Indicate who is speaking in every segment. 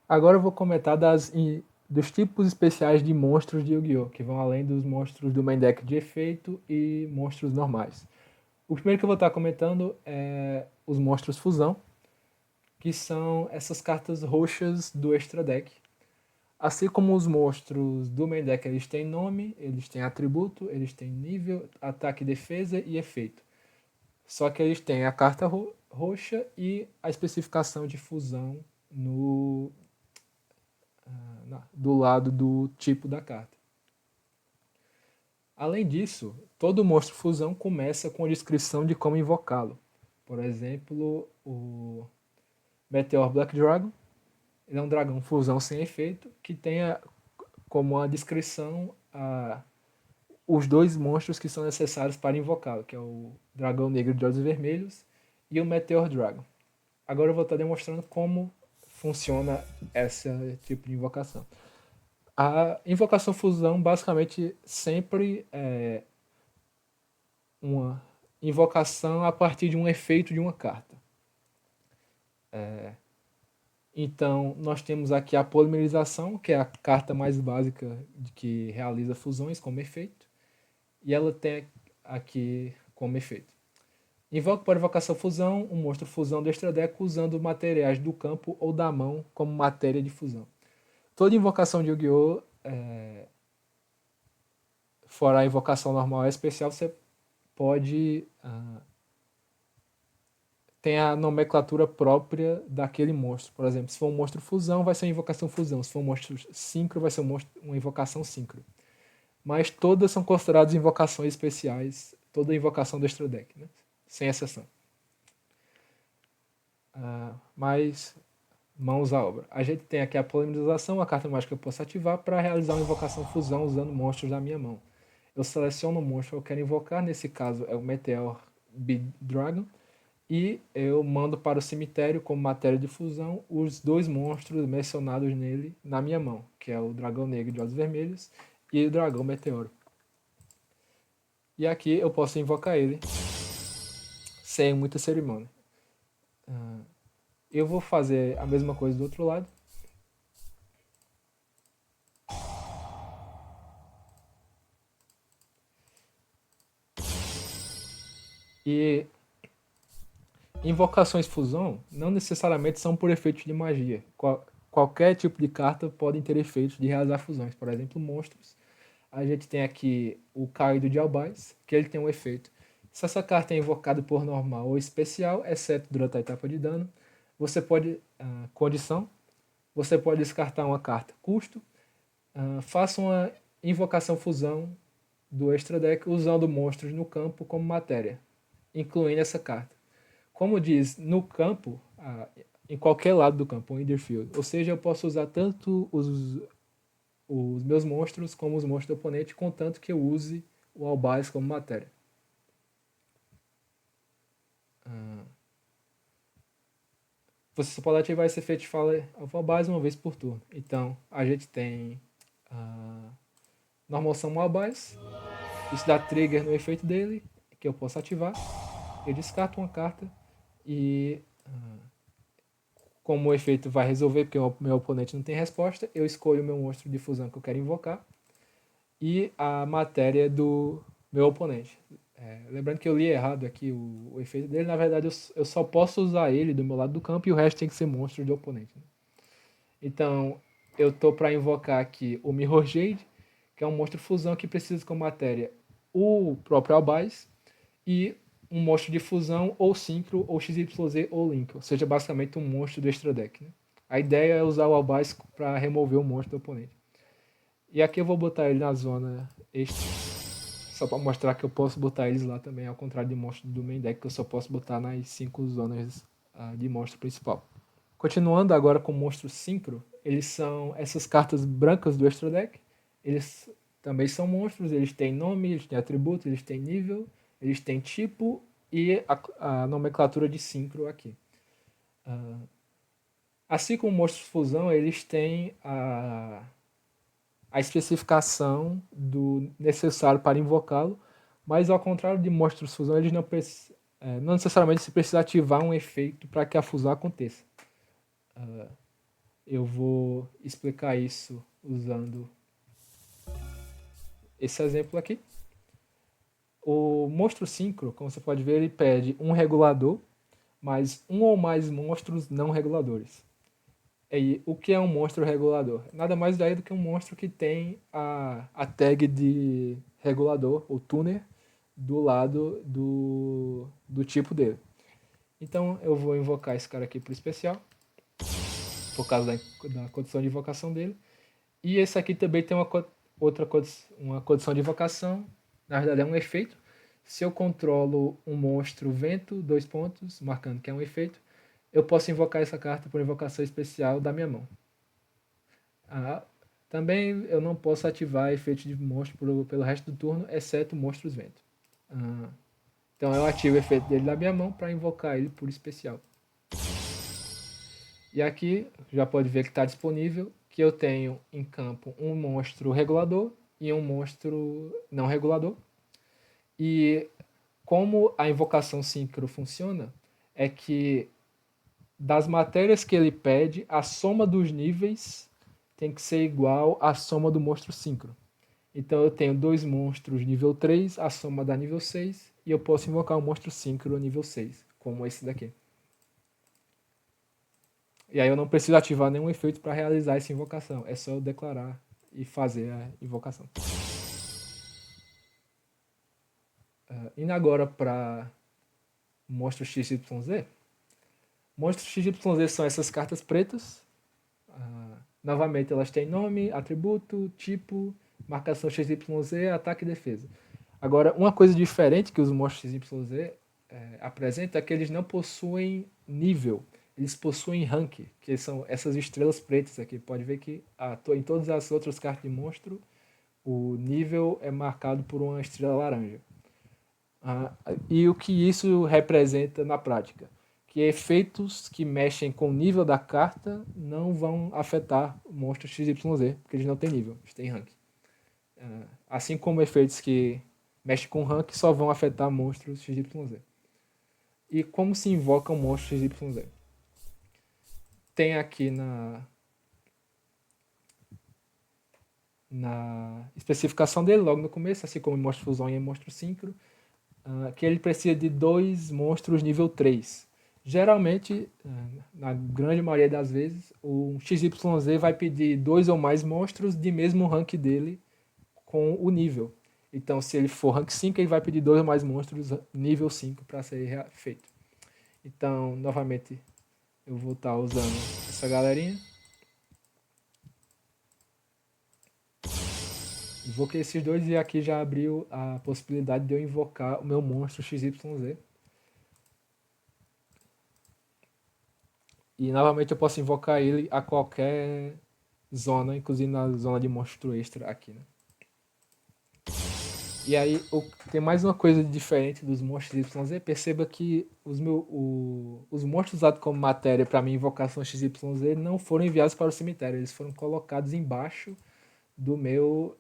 Speaker 1: Agora eu vou comentar dos tipos especiais de monstros de Yu-Gi-Oh!, que vão além dos monstros do main deck de efeito e monstros normais. O primeiro que eu vou estar comentando é os monstros fusão, que são essas cartas roxas do extra deck. Assim como os monstros do main deck, eles têm nome, eles têm atributo, eles têm nível, ataque, defesa e efeito. Só que eles têm a carta roxa e a especificação de fusão do lado do tipo da carta. Além disso, todo monstro fusão começa com a descrição de como invocá-lo. Por exemplo, o Meteor Black Dragon, ele é um dragão fusão sem efeito, que tem como a descrição os dois monstros que são necessários para invocá-lo, que é o Dragão Negro de Olhos Vermelhos e o Meteor Dragon. Agora eu vou estar demonstrando como funciona esse tipo de invocação. A invocação fusão basicamente sempre é uma invocação a partir de um efeito de uma carta. Então, nós temos aqui a polimerização, que é a carta mais básica que realiza fusões como efeito, e ela tem aqui como efeito. Invoca por invocação fusão um monstro fusão do extra deck usando materiais do campo ou da mão como matéria de fusão. Toda invocação de Yu-Gi-Oh! Fora a invocação normal e especial, você pode tem a nomenclatura própria daquele monstro. Por exemplo, se for um monstro fusão, vai ser uma invocação fusão. Se for um monstro sincro, vai ser uma invocação sincro. Mas todas são consideradas invocações especiais, toda invocação do extra deck, né? Sem exceção. Mas mãos à obra. A gente tem aqui a polimerização, a carta mágica que eu posso ativar para realizar uma invocação fusão usando monstros da minha mão. Eu seleciono o monstro que eu quero invocar, nesse caso é o Meteor Big Dragon, e eu mando para o cemitério como matéria de fusão os dois monstros mencionados nele na minha mão, que é o Dragão Negro de Olhos Vermelhos e o Dragão Meteoro. E aqui eu posso invocar ele sem muita cerimônia. Eu vou fazer a mesma coisa do outro lado. E invocações fusão não necessariamente são por efeitos de magia. Qualquer tipo de carta pode ter efeitos de realizar fusões. Por exemplo, monstros. A gente tem aqui o Caído de Albaz, que ele tem um efeito. Se essa carta é invocada por normal ou especial, exceto durante a etapa de dano, você pode, condição, você pode descartar uma carta custo, faça uma invocação fusão do extra deck usando monstros no campo como matéria, incluindo essa carta. Como diz, no campo, em qualquer lado do campo, o Enderfield. Ou seja, eu posso usar tanto os meus monstros como os monstros do oponente, contanto que eu use o Albaz como matéria. Você só pode ativar esse efeito de fala ao Albaz uma vez por turno. Então, a gente tem a Normal Summon Albaz. Isso dá trigger no efeito dele, que eu posso ativar. Eu descarto uma carta e como o efeito vai resolver, porque o meu oponente não tem resposta, eu escolho o meu monstro de fusão que eu quero invocar e a matéria do meu oponente. Lembrando que eu li errado aqui o efeito dele, na verdade eu só posso usar ele do meu lado do campo e o resto tem que ser monstro de oponente. Né? Então eu tô para invocar aqui o Mirror Jade, que é um monstro fusão que precisa com matéria o próprio Albaz e um monstro de fusão ou Synchro ou XYZ ou Link, ou seja, basicamente um monstro do extra deck. Né? A ideia é usar o Albaz para remover o monstro do oponente. E aqui eu vou botar ele na zona extra, só para mostrar que eu posso botar eles lá também, ao contrário de monstro do main deck, que eu só posso botar nas 5 zonas de monstro principal. Continuando agora com o monstro Synchro, eles são essas cartas brancas do extra deck, eles também são monstros, eles têm nome, eles têm atributo, eles têm nível, eles têm tipo e a nomenclatura de Synchro aqui. Assim como monstros fusão, eles têm a especificação do necessário para invocá-lo, mas ao contrário de monstros fusão, eles não necessariamente se precisa ativar um efeito para que a fusão aconteça. Eu vou explicar isso usando esse exemplo aqui. O monstro síncro, como você pode ver, ele pede um regulador, mais um ou mais monstros não reguladores. E o que é um monstro regulador? Nada mais daí do que um monstro que tem a tag de regulador, ou tuner, do lado do tipo dele. Então eu vou invocar esse cara aqui para o especial, por causa da condição de invocação dele. E esse aqui também tem uma condição de invocação, na verdade é um efeito. Se eu controlo um monstro vento, 2 pontos, marcando que é um efeito, eu posso invocar essa carta por invocação especial da minha mão. Também eu não posso ativar efeitos de monstro pelo resto do turno, exceto monstros vento. Então eu ativo o efeito dele da minha mão para invocar ele por especial. E aqui já pode ver que está disponível que eu tenho em campo um monstro regulador e um monstro não regulador. E como a invocação síncro funciona, é que das matérias que ele pede, a soma dos níveis tem que ser igual à soma do monstro síncro. Então eu tenho dois monstros nível 3, a soma dá nível 6, e eu posso invocar um monstro síncro nível 6, como esse daqui. E aí eu não preciso ativar nenhum efeito para realizar essa invocação, é só eu declarar e fazer a invocação. Indo agora para monstro XYZ. Monstros XYZ são essas cartas pretas. Novamente, elas têm nome, atributo, tipo, marcação XYZ, ataque e defesa. Agora, uma coisa diferente que os monstros XYZ apresentam é que eles não possuem nível, eles possuem rank, que são essas estrelas pretas aqui. Pode ver que em todas as outras cartas de monstro, o nível é marcado por uma estrela laranja. E o que isso representa na prática? Que efeitos que mexem com o nível da carta não vão afetar o monstro XYZ, porque eles não têm nível, eles têm rank. Assim como efeitos que mexem com rank só vão afetar monstros XYZ. E como se invoca um monstro XYZ? Tem aqui na especificação dele, logo no começo, assim como em monstro fusão e em monstro síncro, que ele precisa de 2 monstros nível 3. Geralmente, na grande maioria das vezes, o XYZ vai pedir 2 ou mais monstros de mesmo rank dele com o nível. Então, se ele for rank 5, ele vai pedir 2 ou mais monstros nível 5 para ser feito. Então, novamente, eu vou estar usando essa galerinha. Invoquei esses dois e aqui já abriu a possibilidade de eu invocar o meu monstro XYZ. E novamente eu posso invocar ele a qualquer zona, inclusive na zona de monstro extra aqui, né? E aí tem mais uma coisa diferente dos monstros YZ. Perceba que os monstros usados como matéria para minha invocação XYZ não foram enviados para o cemitério. Eles foram colocados embaixo do meu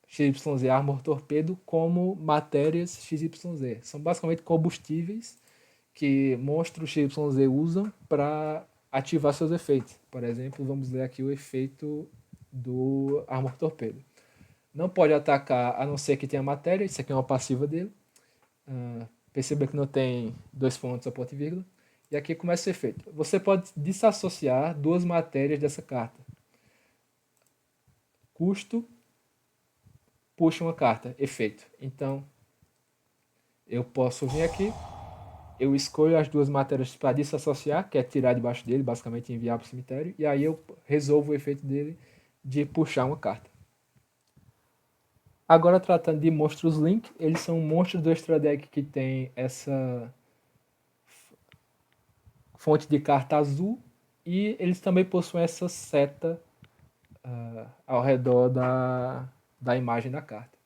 Speaker 1: XYZ Armor Torpedo como matérias XYZ. São basicamente combustíveis que monstros XYZ usam para ativar seus efeitos. Por exemplo, vamos ler aqui o efeito do Armor Torpedo. Não pode atacar a não ser que tenha matéria, isso aqui é uma passiva dele. Perceba que não tem 2 pontos a ponto e vírgula. E aqui começa o efeito. Você pode desassociar 2 matérias dessa carta. Custo, puxa uma carta, efeito. Então, eu posso vir aqui, eu escolho as 2 matérias para desassociar, que é tirar debaixo dele, basicamente enviar para o cemitério, e aí eu resolvo o efeito dele de puxar uma carta. Agora, tratando de monstros Link, eles são monstros do Extra Deck que tem essa fonte de carta azul e eles também possuem essa seta ao redor da imagem da carta.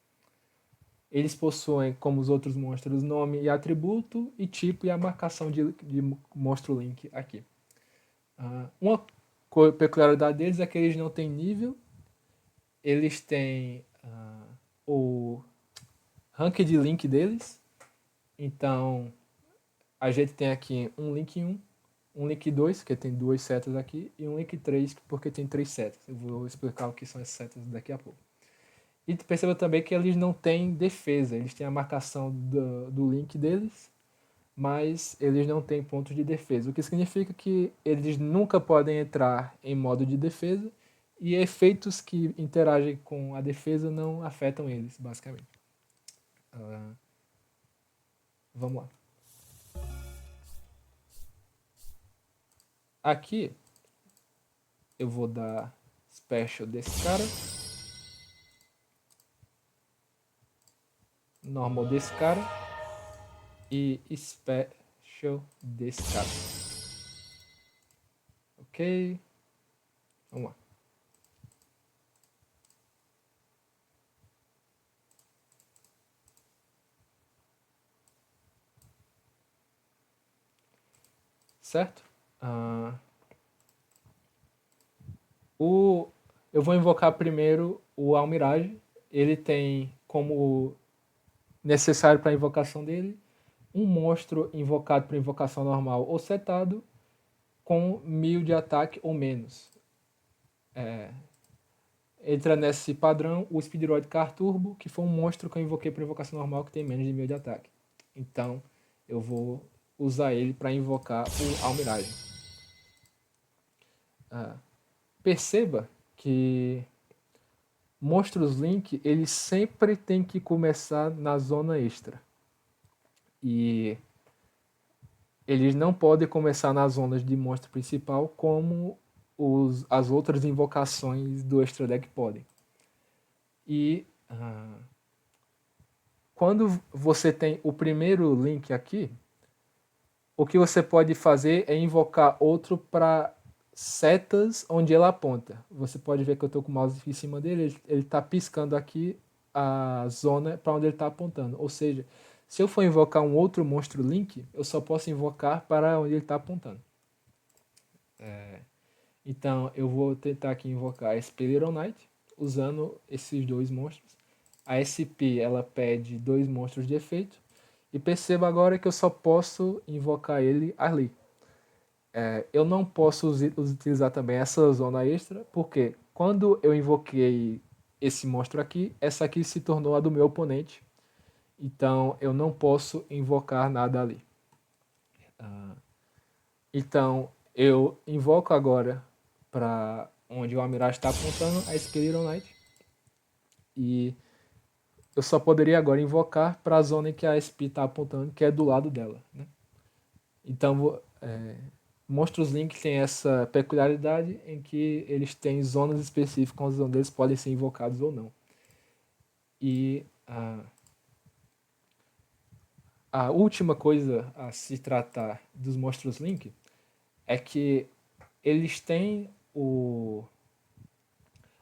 Speaker 1: Eles possuem, como os outros monstros, nome e atributo, e tipo e a marcação de monstro Link aqui. Uma peculiaridade deles é que eles não têm nível, eles têm o rank de Link deles. Então, a gente tem aqui um Link 1, um link 2, que tem 2 setas aqui, e um link 3, porque tem 3 setas. Eu vou explicar o que são essas setas daqui a pouco. E perceba também que eles não têm defesa, eles têm a marcação do link deles, mas eles não têm pontos de defesa, o que significa que eles nunca podem entrar em modo de defesa e efeitos que interagem com a defesa não afetam eles, basicamente. Vamos lá. Aqui eu vou dar special desse cara, normal desse cara e special desse cara. Ok? Vamos lá. Certo? Eu vou invocar primeiro o Almirage. Ele tem como necessário para a invocação dele um monstro invocado para invocação normal ou setado com 1000 de ataque ou menos. Entra nesse padrão o Speedroid Car Turbo, que foi um monstro que eu invoquei para invocação normal que tem menos de 1000 de ataque. Então eu vou usar ele para invocar o Almirage. Perceba que monstros Link, eles sempre tem que começar na zona extra. E eles não podem começar nas zonas de monstro principal como as outras invocações do Extra Deck podem. E quando você tem o primeiro Link aqui, o que você pode fazer é invocar outro para setas onde ela aponta. Você pode ver que eu estou com o mouse em cima dele, ele está piscando aqui a zona para onde ele está apontando. Ou seja, se eu for invocar um outro monstro Link, eu só posso invocar para onde ele está apontando. Então eu vou tentar aqui invocar a SP Little Knight, usando esses dois monstros. A SP ela pede 2 monstros de efeito. E perceba agora que eu só posso invocar ele ali. Eu não posso utilizar também essa zona extra, porque quando eu invoquei esse monstro aqui, essa aqui se tornou a do meu oponente. Então eu não posso invocar nada ali. Então eu invoco agora para onde o Almirage está apontando a Skeleton Knight. E eu só poderia agora invocar para a zona em que a SP está apontando, que é do lado dela. Né? Então, monstros Link tem essa peculiaridade em que eles têm zonas específicas onde eles podem ser invocados ou não. E a última coisa a se tratar dos monstros Link é que eles têm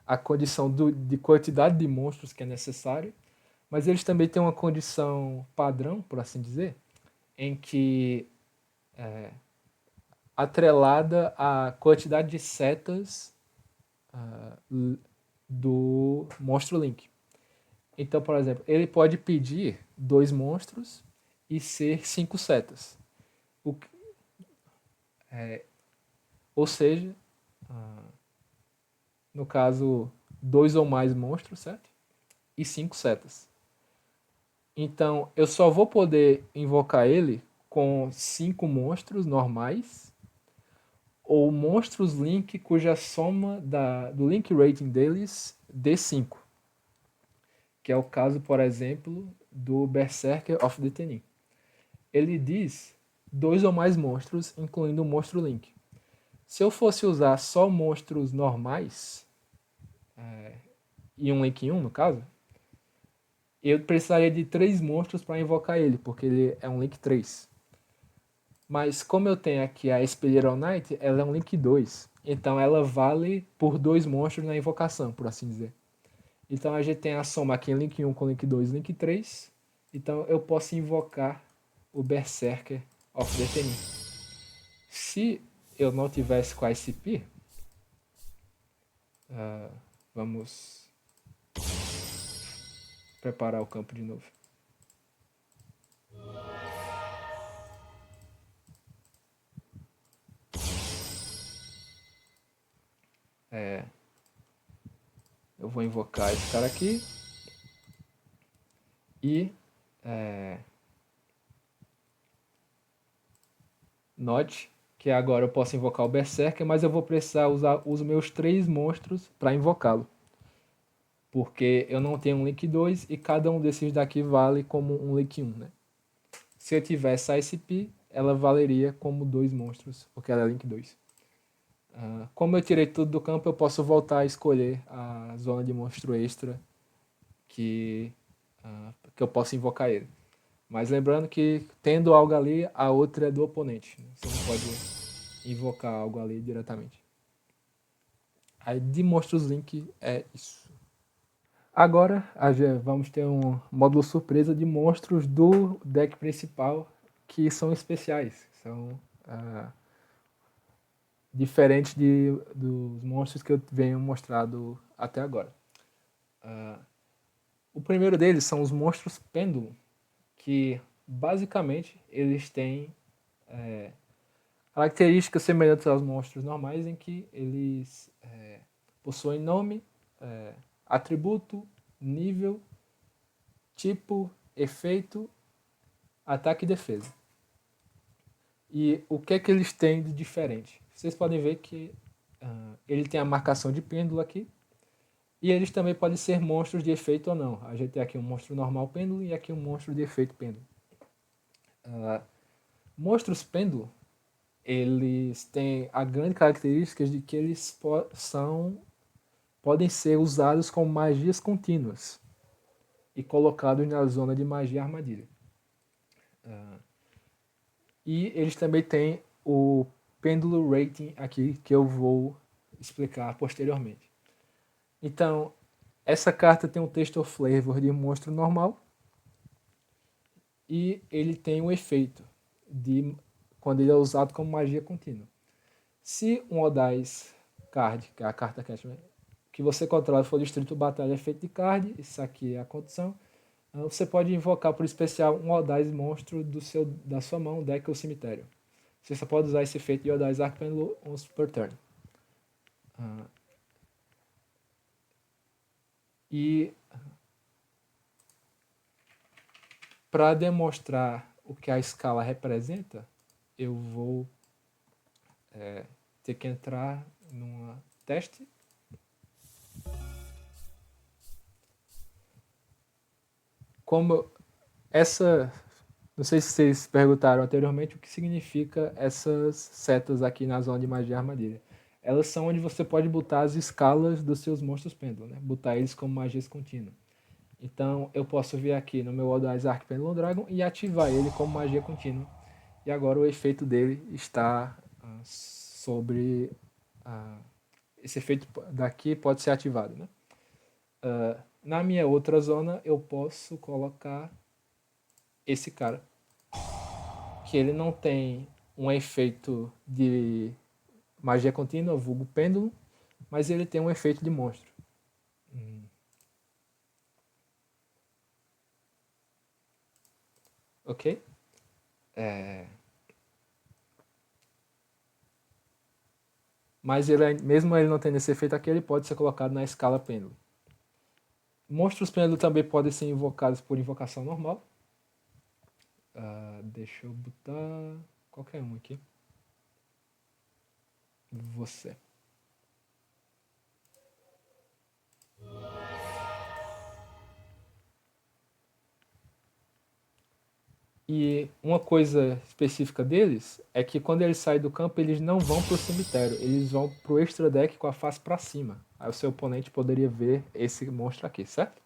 Speaker 1: a condição de quantidade de monstros que é necessário, mas eles também têm uma condição padrão, por assim dizer, em que atrelada à quantidade de setas do monstro Link. Então, por exemplo, ele pode pedir 2 monstros e ser 5 setas. Ou seja, no caso, 2 ou mais monstros, certo? E 5 setas. Então, eu só vou poder invocar ele com 5 monstros normais ou monstros Link cuja soma do Link Rating deles dê 5. Que é o caso, por exemplo, do Berserker of the Tenin. Ele diz 2 ou mais monstros, incluindo o monstro Link. Se eu fosse usar só monstros normais, e um Link 1 no caso, eu precisaria de 3 monstros para invocar ele, porque ele é um Link 3. Mas como eu tenho aqui a Expelliarmus Knight, ela é um Link 2. Então ela vale por 2 monstros na invocação, por assim dizer. Então a gente tem a soma aqui em Link 1 com Link 2 e Link 3. Então eu posso invocar o Berserker of the Tenin. Se eu não tivesse com a SCP, vamos preparar o campo de novo. Eu vou invocar esse cara aqui. E note que agora eu posso invocar o Berserker, mas eu vou precisar usar os meus 3 monstros para invocá-lo. Porque eu não tenho um Link 2 e cada um desses daqui vale como um Link 1, né? Se eu tivesse a ICP, ela valeria como 2 monstros, porque ela é Link 2. Como eu tirei tudo do campo, eu posso voltar a escolher a zona de monstro extra que eu posso invocar ele. Mas lembrando que, tendo algo ali, a outra é do oponente. Você não pode invocar algo ali diretamente. Aí de monstros Link é isso. Agora vamos ter um módulo surpresa de monstros do deck principal que são especiais. São diferentes dos monstros que eu venho mostrado até agora. O primeiro deles são os monstros Pêndulo, que basicamente eles têm características semelhantes aos monstros normais, em que eles possuem nome, atributo, nível, tipo, efeito, ataque e defesa. E o que é que eles têm de diferente? Vocês podem ver que ele tem a marcação de pêndulo aqui, e eles também podem ser monstros de efeito ou não. A gente tem aqui um monstro normal pêndulo e aqui um monstro de efeito pêndulo. Monstros pêndulo, eles têm a grande característica de que eles podem ser usados como magias contínuas e colocados na zona de magia armadilha. E eles também têm o pêndulo rating aqui, que eu vou explicar posteriormente. Então, essa carta tem um texto of flavor de monstro normal e ele tem um efeito de quando ele é usado como magia contínua. Se um Odais card, que é a carta que você controla, for distrito batalha efeito de card, isso aqui é a condição, você pode invocar por especial um Odais monstro da sua mão, deck ou cemitério. Você só pode usar esse efeito de Odais Arcpendulum once per turn. E para demonstrar o que a escala representa, eu vou ter que entrar numa teste. Como essa... Não sei se vocês perguntaram anteriormente o que significa essas setas aqui na zona de magia armadilha. Elas são onde você pode botar as escalas dos seus monstros pêndulo, né? Botar eles como magias contínuas. Então eu posso vir aqui no meu Odais Arcpendulum Dragon e ativar ele como magia contínua. E agora o efeito dele está sobre... esse efeito daqui pode ser ativado, né? Na minha outra zona eu posso colocar esse cara, que ele não tem um efeito de magia contínua, vulgo pêndulo, mas ele tem um efeito de monstro. Ok? Mas mesmo ele não tendo esse efeito aqui, ele pode ser colocado na escala pêndulo. Monstros pêndulo também podem ser invocados por invocação normal. Deixa eu botar qualquer um aqui. Você. E uma coisa específica deles é que quando eles saem do campo, eles não vão pro cemitério, eles vão pro extra deck com a face para cima. Aí o seu oponente poderia ver esse monstro aqui, certo?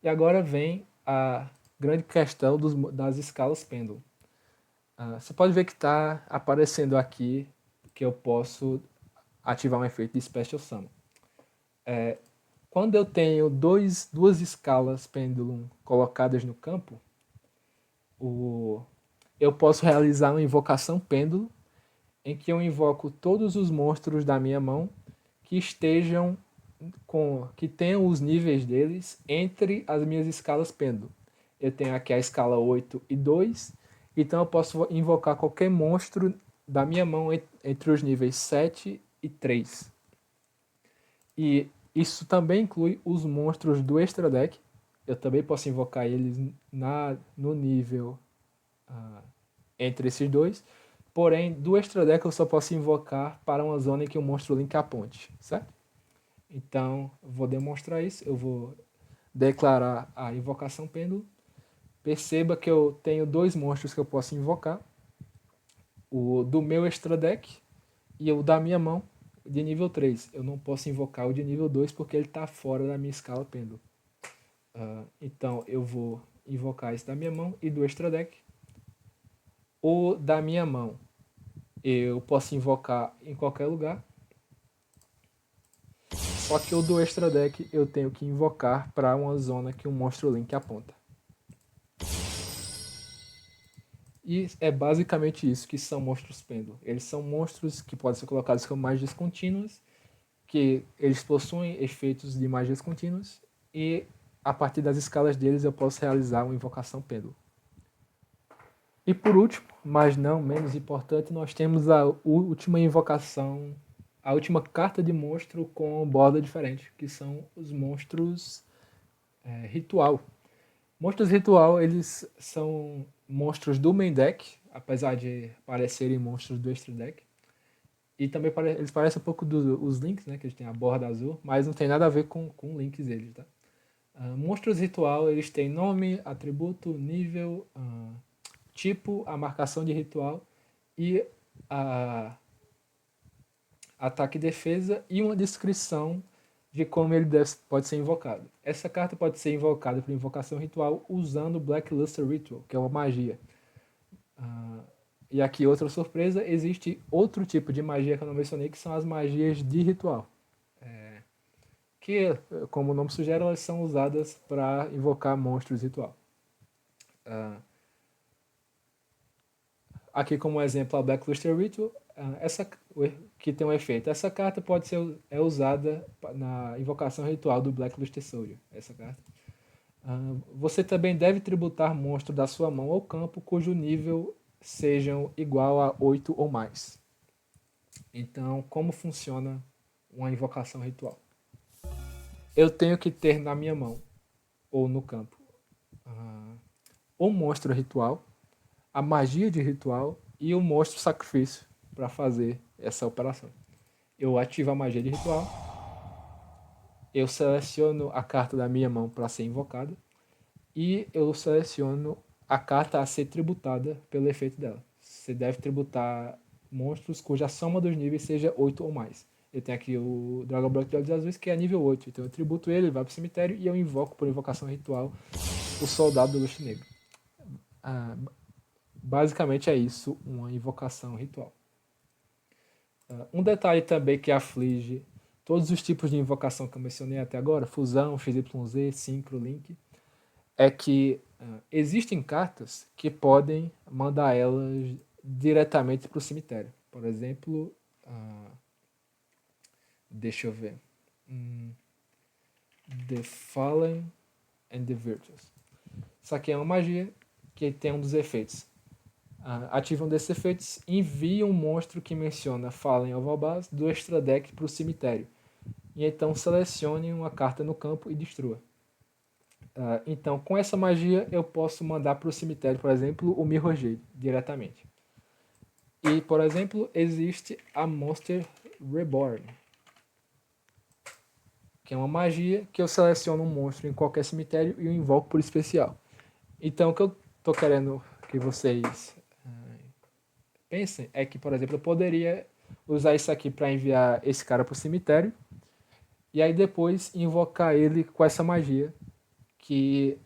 Speaker 1: E agora vem a grande questão das escalas pêndulo. Você pode ver que está aparecendo aqui que eu posso ativar um efeito de Special Summon. Quando eu tenho duas escalas Pendulum colocadas no campo, eu posso realizar uma invocação pêndulo, em que eu invoco todos os monstros da minha mão que estejam que tenham os níveis deles entre as minhas escalas pêndulo. Eu tenho aqui a escala 8 e 2, então eu posso invocar qualquer monstro da minha mão entre os níveis 7 e 3. E isso também inclui os monstros do Extra Deck. Eu também posso invocar eles no nível entre esses dois. Porém, do Extra Deck eu só posso invocar para uma zona em que o monstro linka a ponte, certo? Então, vou demonstrar isso. Eu vou declarar a invocação pêndulo. Perceba que eu tenho dois monstros que eu posso invocar. O do meu Extra Deck e o da minha mão de nível 3. Eu não posso invocar o de nível 2 porque ele está fora da minha escala pêndulo. Então eu vou invocar esse da minha mão e do Extra Deck. O da minha mão eu posso invocar em qualquer lugar. Só que o do Extra Deck eu tenho que invocar para uma zona que o monstro Link aponta. E é basicamente isso que são monstros pêndulo. Eles são monstros que podem ser colocados como magias contínuas, que eles possuem efeitos de magias contínuas, e a partir das escalas deles eu posso realizar uma invocação pêndulo. E por último, mas não menos importante, nós temos a última invocação, a última carta de monstro com borda diferente, que são os monstros ritual. Monstros ritual, eles são monstros do main deck, apesar de parecerem monstros do extra deck. E também eles parecem um pouco dos links, né? Que eles têm a borda azul, mas não tem nada a ver com links deles, tá? Monstros ritual, eles têm nome, atributo, nível, tipo, a marcação de ritual e a ataque e defesa e uma descrição de como ele pode ser invocado. Essa carta pode ser invocada por invocação ritual usando Blackluster Ritual, que é uma magia. E aqui outra surpresa, existe outro tipo de magia que eu não mencionei, que são as magias de ritual. Que, como o nome sugere, elas são usadas para invocar monstros ritual. Aqui como exemplo a Blackluster Ritual, essa, que tem um efeito. Essa carta pode ser usada na invocação ritual do Blackluster Soldier. Essa carta. Você também deve tributar monstro da sua mão ao campo cujo nível sejam igual a 8 ou mais. Então, como funciona uma invocação ritual? Eu tenho que ter na minha mão ou no campo o monstro ritual, a magia de ritual e o monstro sacrifício para fazer essa operação. Eu ativo a magia de ritual, eu seleciono a carta da minha mão para ser invocada e eu seleciono a carta a ser tributada pelo efeito dela. Você deve tributar monstros cuja soma dos níveis seja 8 ou mais. Eu tenho aqui o Dragon Block de Olhos Azuis, que é nível 8. Então eu tributo ele vai para o cemitério e eu invoco por invocação ritual o Soldado do Lustre Negro. Basicamente é isso, uma invocação ritual. Um detalhe também que aflige todos os tipos de invocação que eu mencionei até agora, fusão, XYZ, Synchro, Link, é que existem cartas que podem mandar elas diretamente para o cemitério. Por exemplo, deixa eu ver. The Fallen and the Virtuous. Isso aqui é uma magia que tem um dos efeitos. Ativa um desses efeitos, envia um monstro que menciona Fallen of Albaz do extra deck para o cemitério. E então selecione uma carta no campo e destrua. Então, com essa magia, eu posso mandar para o cemitério, por exemplo, o Mirror Jade, diretamente. E, por exemplo, existe a Monster Reborn, que é uma magia que eu seleciono um monstro em qualquer cemitério e o invoco por especial. Então, o que eu estou querendo que vocês pensem é que, por exemplo, eu poderia usar isso aqui para enviar esse cara para o cemitério e aí depois invocar ele com essa magia, que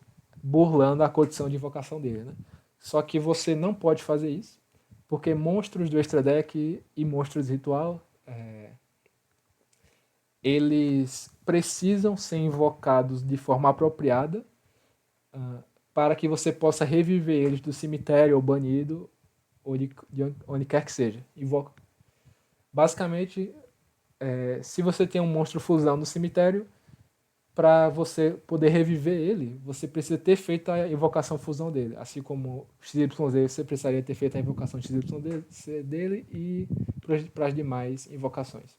Speaker 1: burlando a condição de invocação dele, né? Só que você não pode fazer isso, porque monstros do extra deck e monstros ritual, eles precisam ser invocados de forma apropriada para que você possa reviver eles do cemitério ou banido ou de onde quer que seja. Basicamente, se você tem um monstro fusão no cemitério, para você poder reviver ele, você precisa ter feito a invocação fusão dele. Assim como XYZ, você precisaria ter feito a invocação XYZ dele e para as demais invocações.